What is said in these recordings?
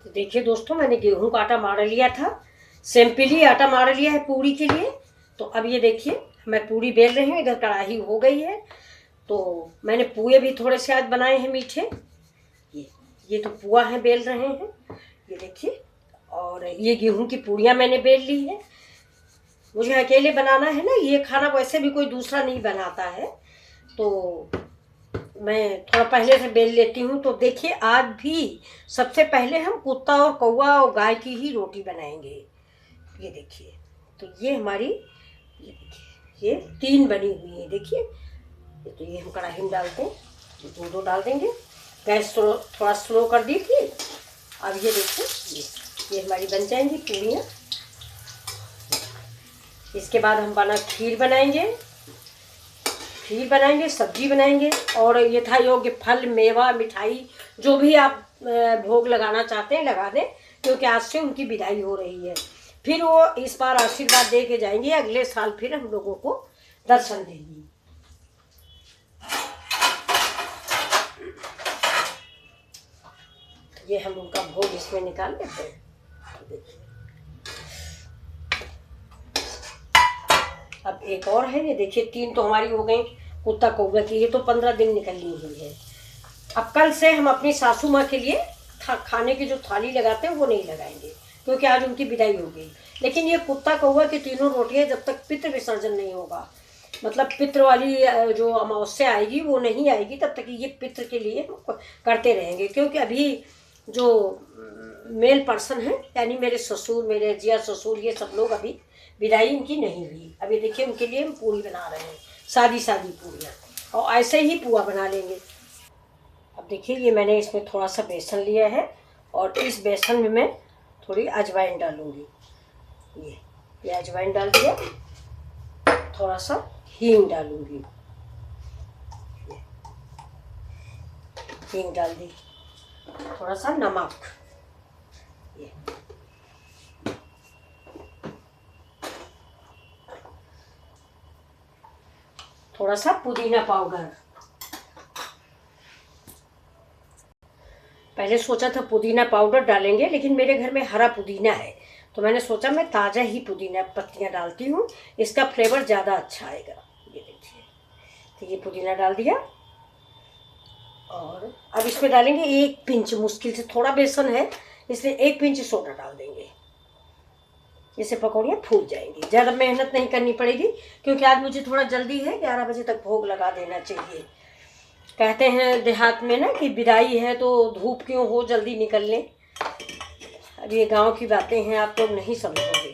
तो देखिए दोस्तों, मैंने गेहूं का आटा मार लिया था, सिंपली आटा मार लिया है पूरी के लिए। तो अब ये देखिए मैं पूरी बेल रही हूँ, इधर कढ़ाई हो गई है। तो मैंने पुए भी थोड़े से आज बनाए हैं मीठे। ये तो पुआ है, बेल रहे हैं, ये देखिए। और ये गेहूं की पूड़ियाँ मैंने बेल ली है। मुझे अकेले बनाना है ना, ये खाना वैसे भी कोई दूसरा नहीं बनाता है, तो मैं थोड़ा पहले से बेल लेती हूँ। तो देखिए आज भी सबसे पहले हम कुत्ता और कौवा और गाय की ही रोटी बनाएंगे। ये देखिए, तो ये हमारी, ये देखिए, ये 3 बनी हुई है। देखिए, तो ये हम कढ़ाई में डालते हैं, ये 2 डाल देंगे। गैस थोड़ा स्लो कर दी थी। अब ये देखिए, ये हमारी बन जाएंगी पूड़ियाँ। इसके बाद हम खीर बनाएंगे, सब्जी बनाएंगे, और ये था योग्य फल, मेवा, मिठाई, जो भी आप भोग लगाना चाहते हैं लगा दें, क्योंकि आज से उनकी विदाई हो रही है। फिर वो इस बार आशीर्वाद दे के जाएंगे, अगले साल फिर हम लोगों को दर्शन देंगी। ये हम उनका भोग इसमें निकाल लेते हैं। देखिए, अब एक और है, ये देखिए 3 तो हमारी हो गई कुत्ता कौवा की। ये तो 15 दिन निकलनी हुई है। अब कल से हम अपनी सासू माँ के लिए खाने की जो थाली लगाते हैं वो नहीं लगाएंगे, क्योंकि आज उनकी विदाई हो गई। लेकिन ये कुत्ता कौवा की 3 रोटियां जब तक पितृ विसर्जन नहीं होगा, मतलब पितृ वाली जो अमावस्या आएगी वो नहीं आएगी, तब तक ये पितृ के लिए हम करते रहेंगे। क्योंकि अभी जो मेल पर्सन है, यानी मेरे ससुर, मेरे जिया ससुर, ये सब लोग अभी विदाई इनकी नहीं हुई। अभी देखिए उनके लिए हम पूरी बना रहे हैं, सादी पूरियाँ, और ऐसे ही पुआ बना लेंगे। अब देखिए, ये मैंने इसमें थोड़ा सा बेसन लिया है, और इस बेसन में मैं थोड़ी अजवाइन डालूंगी। ये अजवाइन डाल दिया, थोड़ा सा हींग डालूंगी, हींग डाल दी, थोड़ा सा नमक, ये थोड़ा सा पुदीना पाउडर। पहले सोचा था पुदीना पाउडर डालेंगे, लेकिन मेरे घर में हरा पुदीना है, तो मैंने सोचा मैं ताज़ा ही पुदीना पत्तियां डालती हूँ, इसका फ्लेवर ज़्यादा अच्छा आएगा। ये देखिए, तो ये पुदीना डाल दिया, और अब इसमें डालेंगे 1 पिंच, मुश्किल से थोड़ा बेसन है इसलिए 1 पिंच सोडा डाल देंगे। इससे पकौड़ियाँ फूल जाएंगी, ज़्यादा मेहनत नहीं करनी पड़ेगी, क्योंकि आज मुझे थोड़ा जल्दी है, 11 बजे तक भोग लगा देना चाहिए। कहते हैं देहात में ना कि विदाई है तो धूप क्यों हो, जल्दी निकल लें। अब ये गांव की बातें हैं, आप लोग नहीं समझोगे।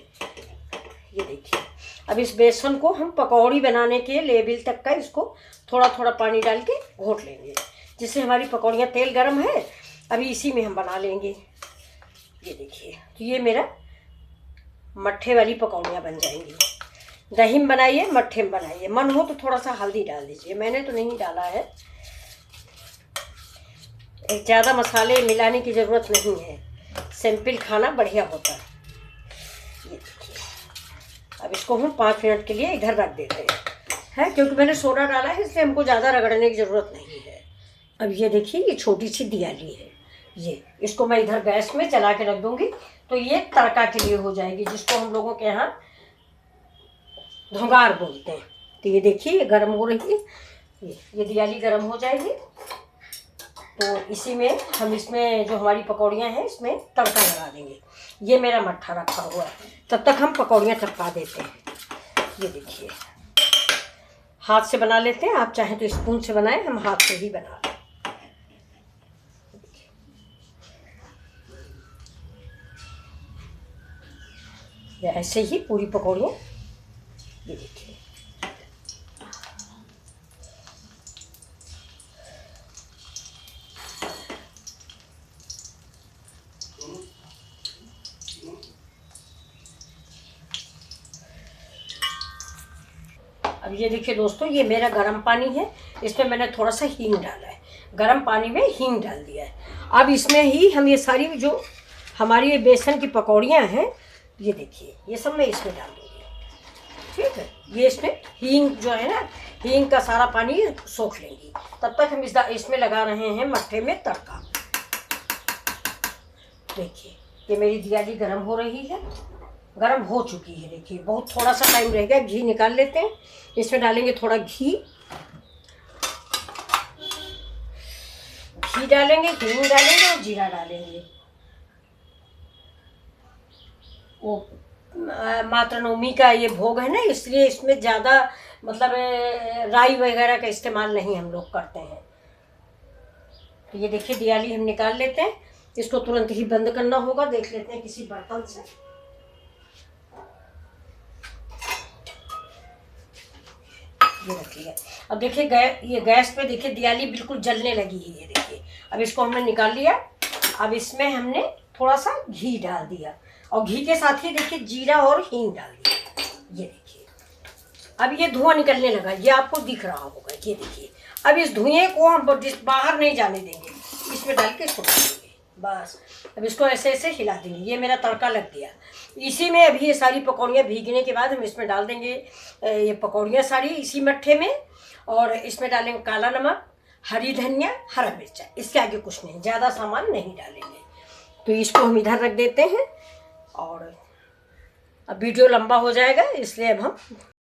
ये देखिए, अब इस बेसन को हम पकौड़ी बनाने के लेवल तक का इसको थोड़ा थोड़ा पानी डाल के घोट लेंगे, जिससे हमारी पकौड़ियाँ, तेल गरम है अभी इसी में हम बना लेंगे। ये देखिए, तो ये मेरा मट्ठे वाली पकौड़ियाँ बन जाएंगी। दही में बनाइए, मट्ठे में बनाइए, मन हो तो थोड़ा सा हल्दी डाल दीजिए, मैंने तो नहीं डाला है। एक ज़्यादा मसाले मिलाने की ज़रूरत नहीं है, सिंपल खाना बढ़िया होता है। ये देखिए, अब इसको हम 5 मिनट के लिए इधर रख देते हैं, क्योंकि मैंने सोडा डाला है इसलिए हमको ज़्यादा रगड़ने की ज़रूरत नहीं है। अब ये देखिए, ये छोटी सी दियाली है, ये इसको मैं इधर गैस में जला के रख दूँगी, तो ये तड़का के लिए हो जाएगी, जिसको हम लोगों के यहाँ धुंगार बोलते हैं। तो ये देखिए, ये गर्म हो रही है, ये दियाली गर्म हो जाएगी, तो इसी में हम, इसमें जो हमारी पकौड़ियाँ हैं इसमें तड़का लगा देंगे। ये मेरा मट्ठा रखा हुआ है, तब तक हम पकौड़ियाँ टपका देते हैं। ये देखिए, हाथ से बना लेते हैं, आप चाहें तो स्पून से बनाएं, हम हाथ से ही बना लें। या ऐसे ही पूरी पकौड़ियाँ, ये देखिए। अब ये देखिए दोस्तों, ये मेरा गर्म पानी है, इसमें मैंने थोड़ा सा हींग डाला है, गर्म पानी में हींग डाल दिया है। अब इसमें ही हम ये सारी जो हमारी बेसन की पकौड़ियाँ हैं, ये देखिए, ये सब मैं इसमें डाल दूँगी, ठीक है। ये इसमें हींग जो है ना, हींग का सारा पानी सोख लेंगी। तब तक हम इसमें लगा रहे हैं मट्ठे में तड़का। देखिए ये मेरी दियाली गर्म हो रही है, गर्म हो चुकी है। देखिए बहुत थोड़ा सा टाइम रह गया। घी निकाल लेते हैं, इसमें डालेंगे थोड़ा घी, घी डालेंगे, हींग डालेंगे और जीरा डालेंगे। वो माता नवमी का ये भोग है ना, इसलिए इसमें ज़्यादा मतलब राई वगैरह का इस्तेमाल नहीं हम लोग करते हैं। तो ये देखिए दियाली हम निकाल लेते हैं, इसको तुरंत ही बंद करना होगा। देख लेते हैं किसी बर्तन से। ये रखिए। अब देखिए ये गैस पे देखिए दियाली बिल्कुल जलने लगी है। ये देखिए अब इसको हमने निकाल लिया। अब इसमें हमने थोड़ा सा घी डाल दिया और घी के साथ ही देखिए जीरा और हींग डाल दिया। ये देखिए अब ये धुआं निकलने लगा, ये आपको दिख रहा होगा। ये देखिए अब इस धुएं को हम बाहर नहीं जाने देंगे, इसमें डाल के इसको डाल देंगे बस। अब इसको ऐसे ऐसे हिला देंगे। ये मेरा तड़का लग गया। इसी में अभी ये सारी पकौड़ियाँ भीगने के बाद हम इसमें डाल देंगे ये पकौड़ियाँ सारी इसी मट्ठे में, और इसमें डालेंगे काला नमक, हरी धनिया, हरा मिर्चा। इसके आगे कुछ नहीं, ज़्यादा सामान नहीं डालेंगे। तो इसको हम इधर रख देते हैं। और अब वीडियो लंबा हो जाएगा, इसलिए अब हम